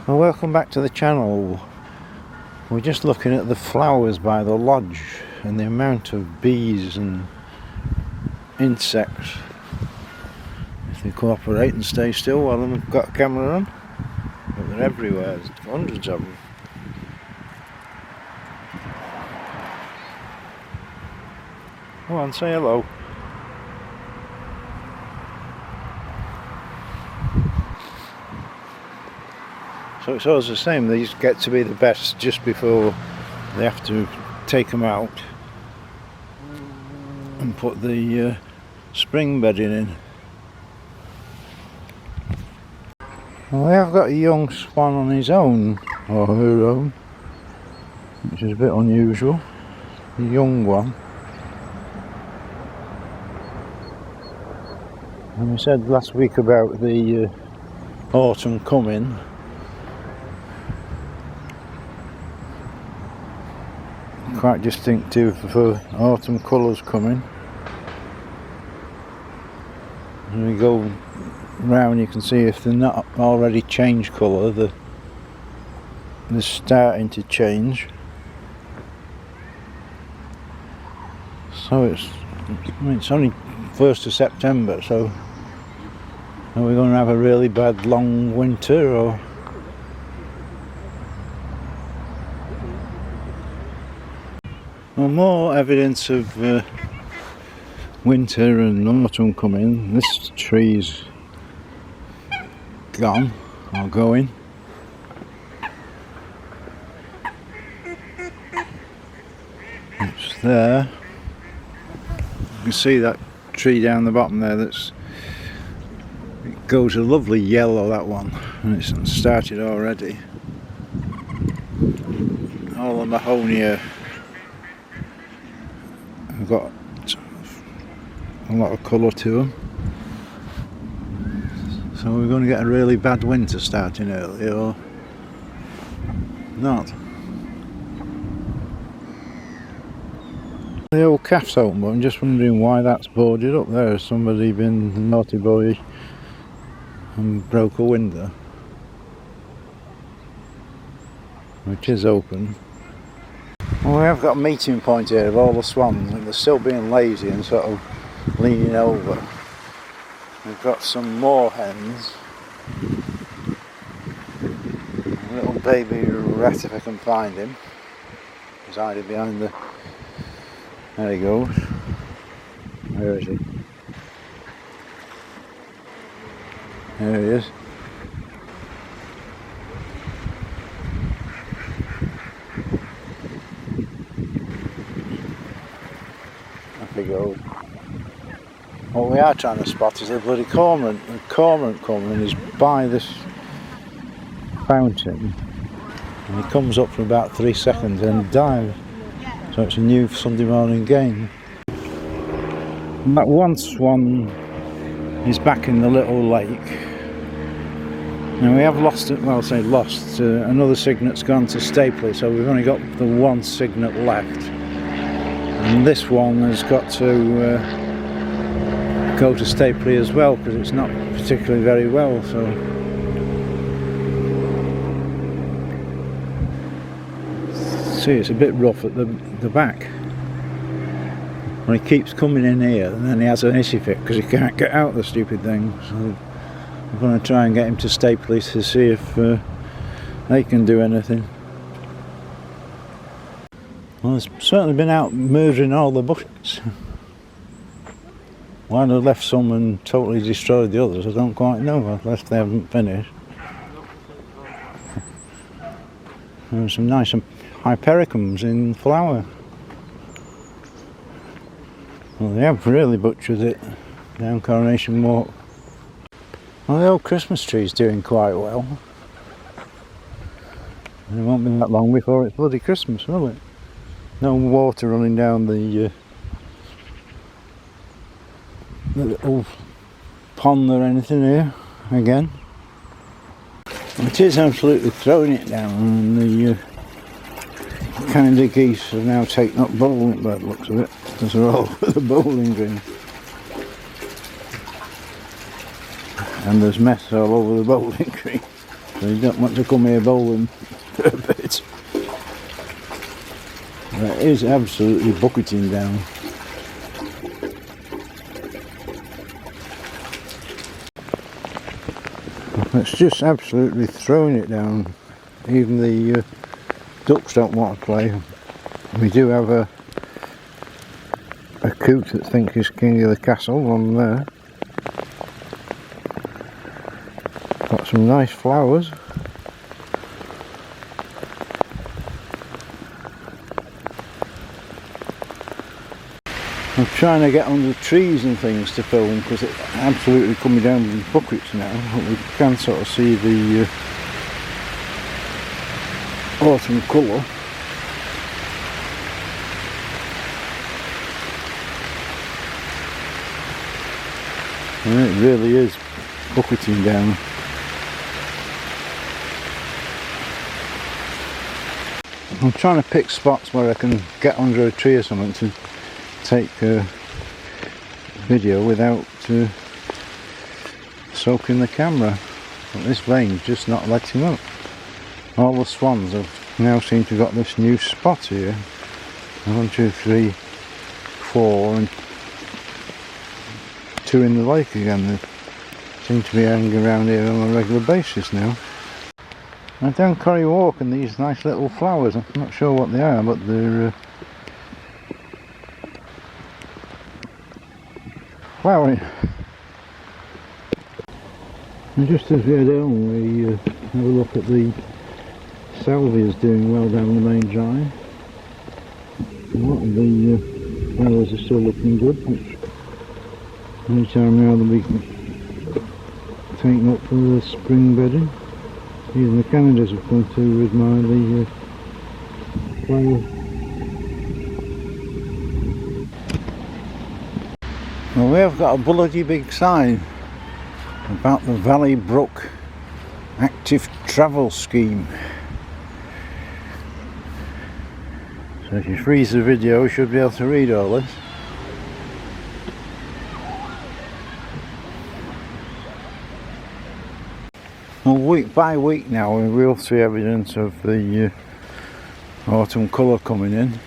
Well, welcome back to the channel. We're just looking at the flowers by the lodge and the amount of bees and insects. If they cooperate and stay still while I've got a camera on. But they're everywhere, there's hundreds of them. Come on, say hello. So it's always the same, these get to be the best just before they have to take them out and put the spring bedding in. Well, we have got a young swan on his own, or her own, which is a bit unusual. A young one. And we said last week about the autumn coming. Quite distinctive for autumn colours coming. When we go round, you can see if they're not already changed colour, they're starting to change. So it's only 1st of September, so are we going to have a really bad long winter, or? Well, more evidence of winter and autumn coming. This tree's gone, or going. It's there. You can see that tree down the bottom there, it goes a lovely yellow, that one, and it's started already. All the mahonia have got a lot of colour to them, so we're going to get a really bad winter starting early, or not. The old calf's open, but I'm just wondering why that's boarded up there. Has somebody been a naughty boy and broke a window, which is open. Well, we have got a meeting point here of all the swans, and they're still being lazy and sort of leaning over. We've got some moor hens, a little baby rat if I can find him. He's hiding behind the... there he goes. Where is he? There he is. Off he goes. What we are trying to spot is a bloody cormorant. The cormorant coming is by this fountain, and he comes up for about 3 seconds and dives. So it's a new Sunday morning game. And that one swan is back in the little lake. Now we have lost it, well I say lost, another cygnet's gone to Stapley, so we've only got the one cygnet left. And this one has got to go to Stapley as well, because it's not particularly very well, so... See, it's a bit rough at the back. Well, he keeps coming in here, and then he has an issue fit because he can't get out the stupid thing. So I'm going to try and get him to Stapley to see if they can do anything. Well, it's certainly been out murdering all the bushes. Why they left some and totally destroyed the others, I don't quite know, unless they haven't finished. There's some nice hypericums in flower. Well, they have really butchered it down Coronation Walk. Well, the old Christmas tree's doing quite well. And it won't be that long before it's bloody Christmas, will it? No water running down the little pond or anything here again. It is absolutely throwing it down, and the kind of geese have now taken up bowling by the looks of it, because they're all over the bowling green. And there's mess all over the bowling green. so you don't want to come here bowling for a bit. It is absolutely bucketing down. It's just absolutely throwing it down. Even the ducks don't want to play. We do have a coot that thinks he's king of the castle on there. Got some nice flowers. I'm trying to get under trees and things to film because it's absolutely coming down with buckets now. But we can sort of see the autumn colour. And it really is bucketing down. I'm trying to pick spots where I can get under a tree or something to take a video without soaking the camera, but this rain's just not letting up. All the swans have now seem to have got this new spot here. 1, 2, 3, 4 and 2 in the lake again. They seem to be hanging around here on a regular basis now. I'm down Corrie Walk and these nice little flowers, I'm not sure what they are, but they're flowering. And just as we head on, we have a look at the salvias doing well down the main drive. A lot of the flowers are still looking good, which any time now they'll be taken up for the spring bedding. Even the Canadas have come through with the flowers. Well, we have got a bloody big sign about the Valley Brook Active Travel Scheme. So if you freeze the video you should be able to read all this. Well, week by week now we will see evidence of the autumn colour coming in.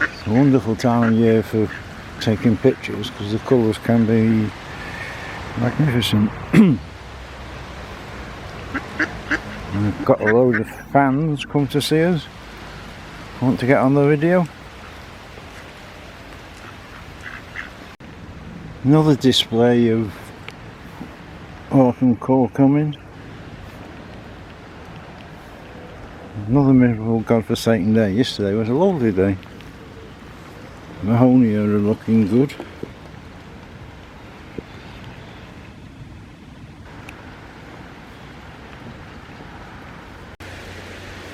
It's a wonderful time of year for taking pictures because the colours can be magnificent. And we've got a load of fans come to see us, want to get on the video. Another display of autumn colour coming. Another miserable godforsaken day. Yesterday was a lovely day. Mahonia are looking good.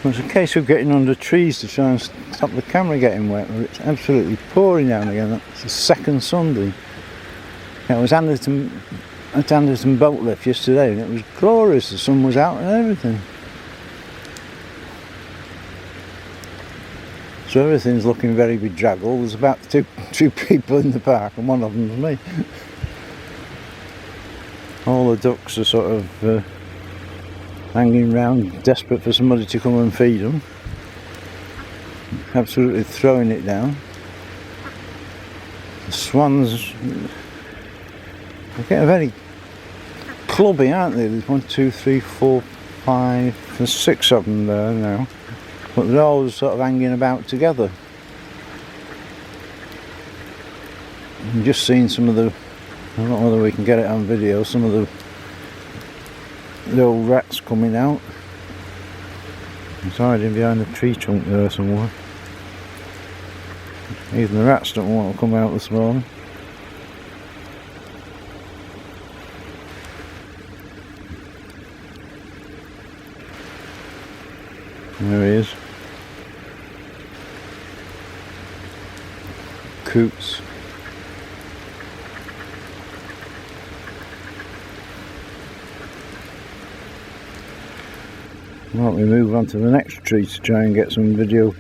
It's a case of getting under trees to try and stop the camera getting wet. It's absolutely pouring down again. It's the second Sunday. It was at Anderton Boat Lift yesterday and it was glorious. The sun was out and everything. So everything's looking very bedraggled. There's about two people in the park and one of them's me. All the ducks are sort of hanging around, desperate for somebody to come and feed them. Absolutely throwing it down. The swans, they get very clubby, aren't they? There's 1, 2, 3, 4, 5, there's 6 of them there now. But they're always sort of hanging about together. I'm just seeing some of the, I don't know whether we can get it on video, some of the old rats coming out. It's hiding behind a tree trunk there somewhere. Even the rats don't want to come out this morning. There he is. Coots. Well, we move on to the next tree to try and get some video.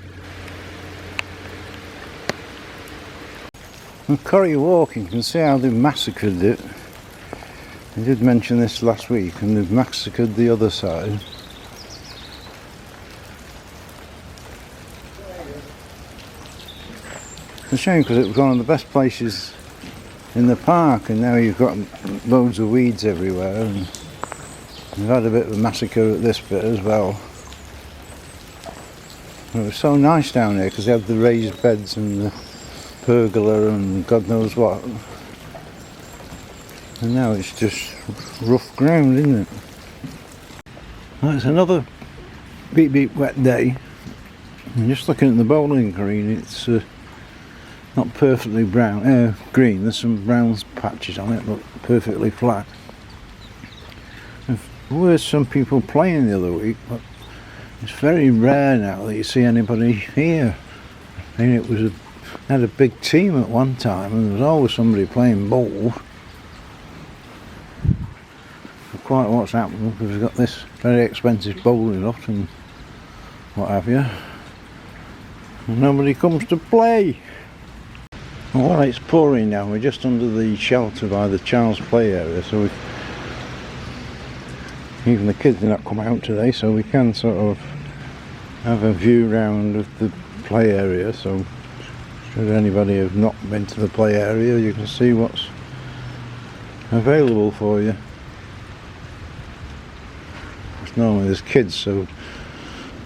On Corrie Walk, you can see how they've massacred it. I did mention this last week, and they've massacred the other side. It's a shame because it was one of the best places in the park, and now you've got loads of weeds everywhere, and we've had a bit of a massacre at this bit as well. It was so nice down there because they had the raised beds and the pergola and God knows what, and now it's just rough ground, isn't it? Well, it's another beep wet day. I'm just looking at the bowling green. It's not perfectly brown, green. There's some brown patches on it, but perfectly flat. There were some people playing the other week, but it's very rare now that you see anybody here. I mean, it was had a big team at one time, and there was always somebody playing ball. Quite what's happened, because we've got this very expensive bowling hut and what have you, and nobody comes to play. Well, it's pouring now. We're just under the shelter by the child's play area, so even the kids did not come out today, so we can sort of have a view round of the play area. So should anybody have not been to the play area, you can see what's available for you. It's normally there's kids, so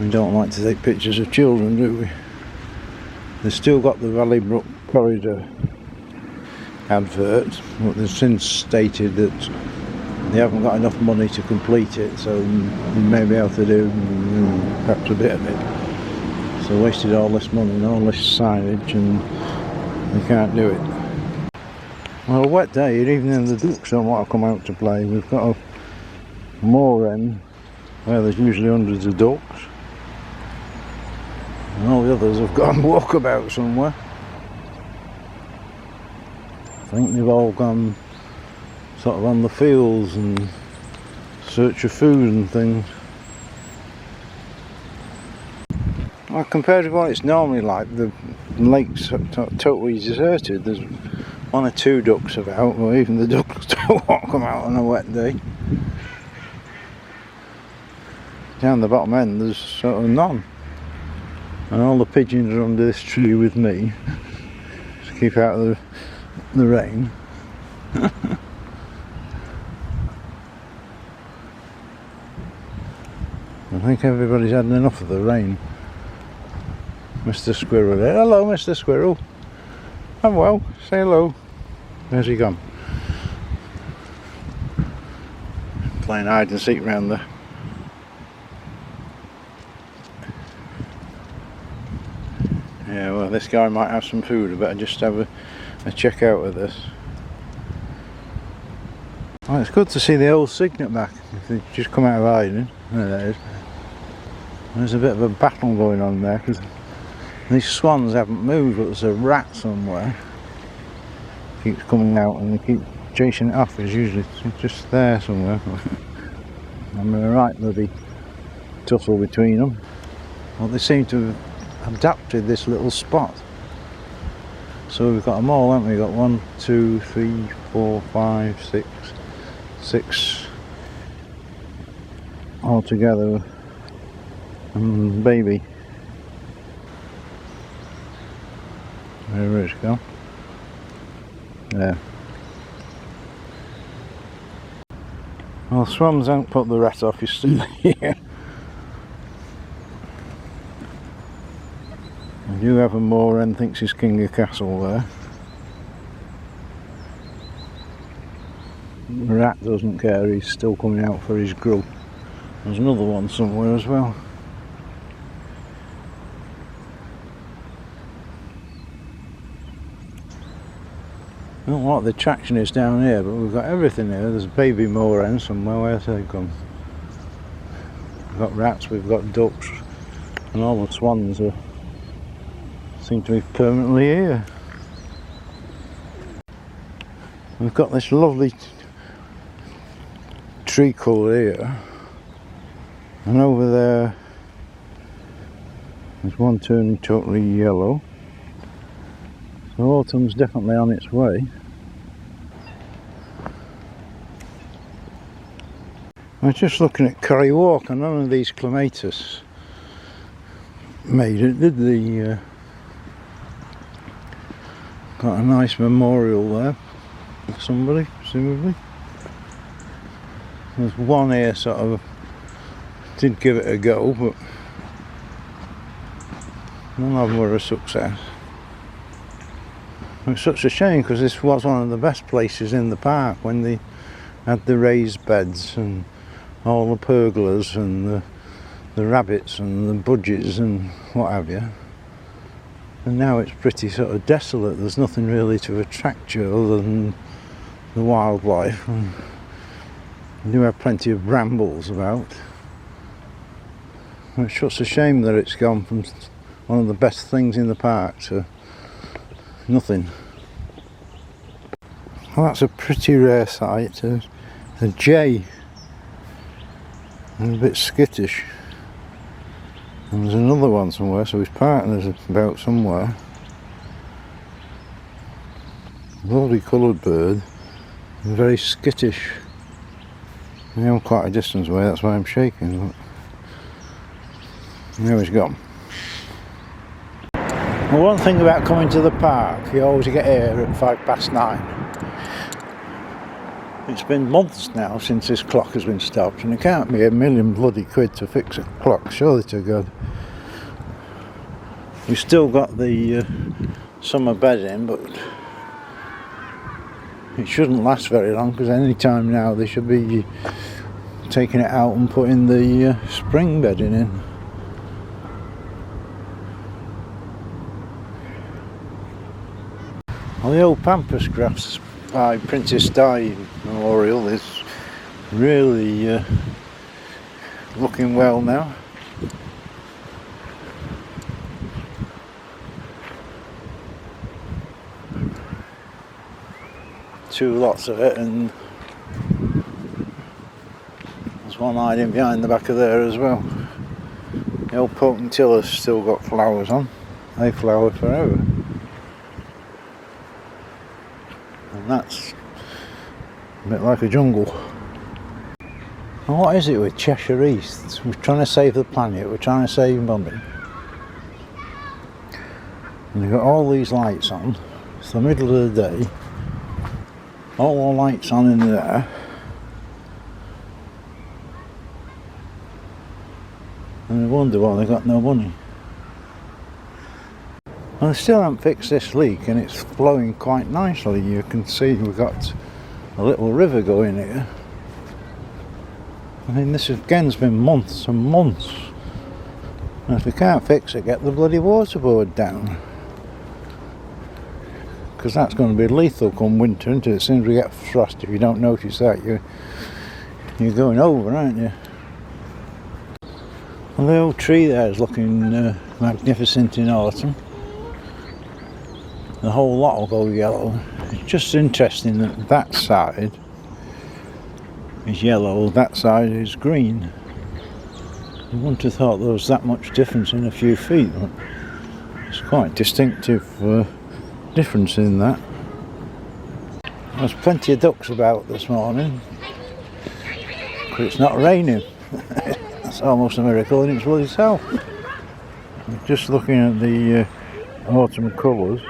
we don't like to take pictures of children, do we? They've still got the Valley Brook corridor advert, but they've since stated that they haven't got enough money to complete it, so they may be able to do perhaps a bit of it. So wasted all this money and all this signage, and they can't do it. Well, a wet day, and even the ducks don't want to come out to play. We've got a moor end where there's usually hundreds of ducks, and all the others have gone walkabout somewhere. I think they've all gone sort of on the fields and search of food and things. Well, compared to what it's normally like, the lake's totally deserted. There's one or two ducks about, or even the ducks don't want to come out on a wet day. Down the bottom end there's sort of none, and all the pigeons are under this tree with me to keep out of the rain. I think everybody's had enough of the rain. Mr. Squirrel there. Hello, Mr. Squirrel. Oh well, say hello. Where's he gone? Playing hide and seek round there. Yeah, well, this guy might have some food. I better just have a check out of this. Well, it's good to see the old cygnet back. If they just come out of hiding. There that is. There's a bit of a battle going on there because these swans haven't moved, but there's a rat somewhere. Keeps coming out and they keep chasing it off. It's usually just there somewhere. I'm in a right bloody tussle between them. Well, they seem to have adapted this little spot. So we've got them all, haven't we? We've got 1, 2, 3, 4, 5, 6, 6 all together. And baby. Where's it gone? There. Well, swans don't put the rat off, he's still here. I do have a moor and thinks he's king of castle there. The rat doesn't care, he's still coming out for his grub. There's another one somewhere as well. I don't know what the attraction is down here, but we've got everything here. There's a baby moor hen somewhere. Where's they gone? We've got rats, we've got ducks, and all the swans seem to be permanently here. We've got this lovely treacle here. And over there there's one turning totally yellow. So autumn's definitely on its way. I was just looking at Curry Walk, and none of these clematis made it, did they? Got a nice memorial there for somebody, presumably. There's one here sort of did give it a go, but none of them were a success. It's such a shame, because this was one of the best places in the park when they had the raised beds and all the pergolas and the rabbits and the budgies and what have you. And now it's pretty sort of desolate. There's nothing really to attract you other than the wildlife. And you do have plenty of brambles about. And it's just a shame that it's gone from one of the best things in the park to nothing. Well, that's a pretty rare sight. A jay. And a bit skittish. And there's another one somewhere, so his partner's about somewhere. Lovely coloured bird. And very skittish. I am quite a distance away, that's why I'm shaking. But now he's gone. Well, one thing about coming to the park, you always get here at 9:05. It's been months now since this clock has been stopped, and it can't be £1 million bloody quid to fix a clock, surely to God. We've still got the summer bed in, but it shouldn't last very long, because any time now they should be taking it out and putting the spring bedding in. Well, the old pampas grass by Princess Di Memorial is really looking well now. Two lots of it, and there's one hiding behind the back of there as well. The old pokintilla's still got flowers on. They flower forever. And that's a bit like a jungle. And what is it with Cheshire East? We're trying to save the planet, we're trying to save Mummy. And you've got all these lights on. It's the middle of the day. All the lights on in there. And I wonder why they got no money. Well, they still haven't fixed this leak, and it's flowing quite nicely. You can see we've got a little river going here. I mean, this again's been months and months. And if we can't fix it, get the bloody water board down. Because that's going to be lethal come winter, isn't it? As soon as we get frost, if you don't notice that, you're going over, aren't you? Well, the old tree there is looking magnificent in autumn. The whole lot will go yellow. It's just interesting that that side is yellow, that side is green. I wouldn't have thought there was that much difference in a few feet, but it's quite distinctive difference in that. There's plenty of ducks about this morning, but it's not raining. That's almost a miracle in its bloody self. Just looking at the autumn colours.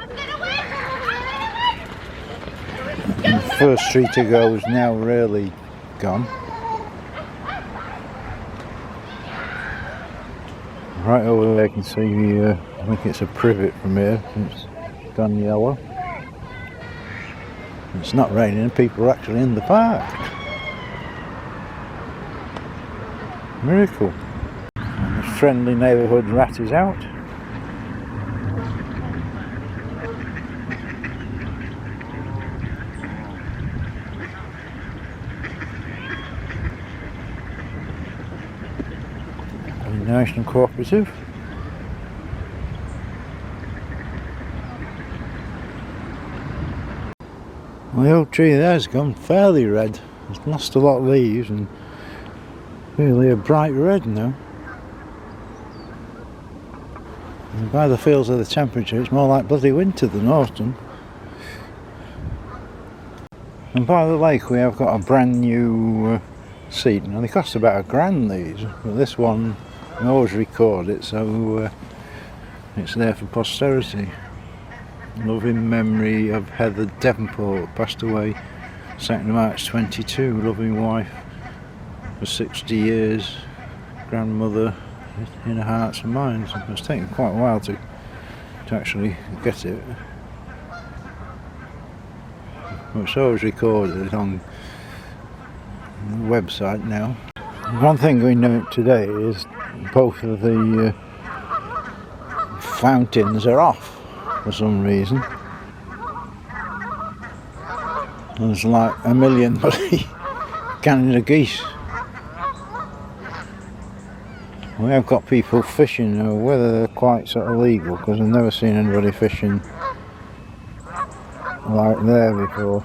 And the first tree to go is now really gone. Right over there you can see, I think it's a privet from here. It's gone yellow. It's not raining and people are actually in the park. Miracle. And the friendly neighbourhood rat is out. Very nice and cooperative. Well, the old tree there's gone fairly red. It's lost a lot of leaves, and Really a bright red now. And by the feels of the temperature, it's more like bloody winter than autumn. And by the lake we have got a brand new seat. Now they cost about £1,000 these, but this one I always record it, so it's there for posterity. Loving memory of Heather Devonport, passed away 2nd of March 22, loving wife for 60 years, grandmother in her hearts and minds. It's taken quite a while to actually get it. It's always recorded on the website now. One thing we note today is both of the fountains are off for some reason. There's like a million Canada geese. We have got people fishing now, whether they're quite sort of legal, because I've never seen anybody fishing like there before,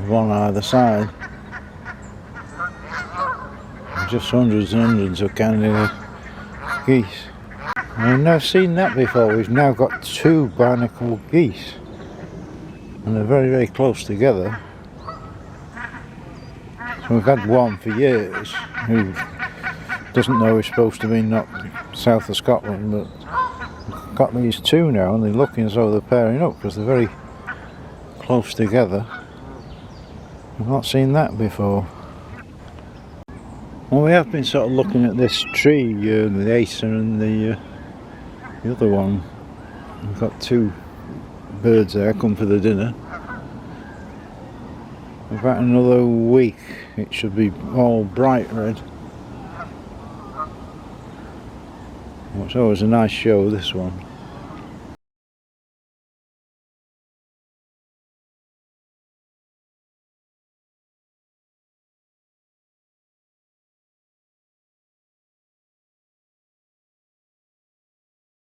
one either side. Just hundreds and hundreds of Canada geese. I've never seen that before. We've now got 2 barnacle geese, and they're very, very close together. So we've had one for years who doesn't know he's supposed to be not south of Scotland, but we've got these 2 now, and they're looking as though they're pairing up because they're very close together. I've not seen that before. Well, we have been sort of looking at this tree, the acer and the other one. We've got 2 birds there come for the dinner. About another week it should be all bright red. It's always a nice show, this one.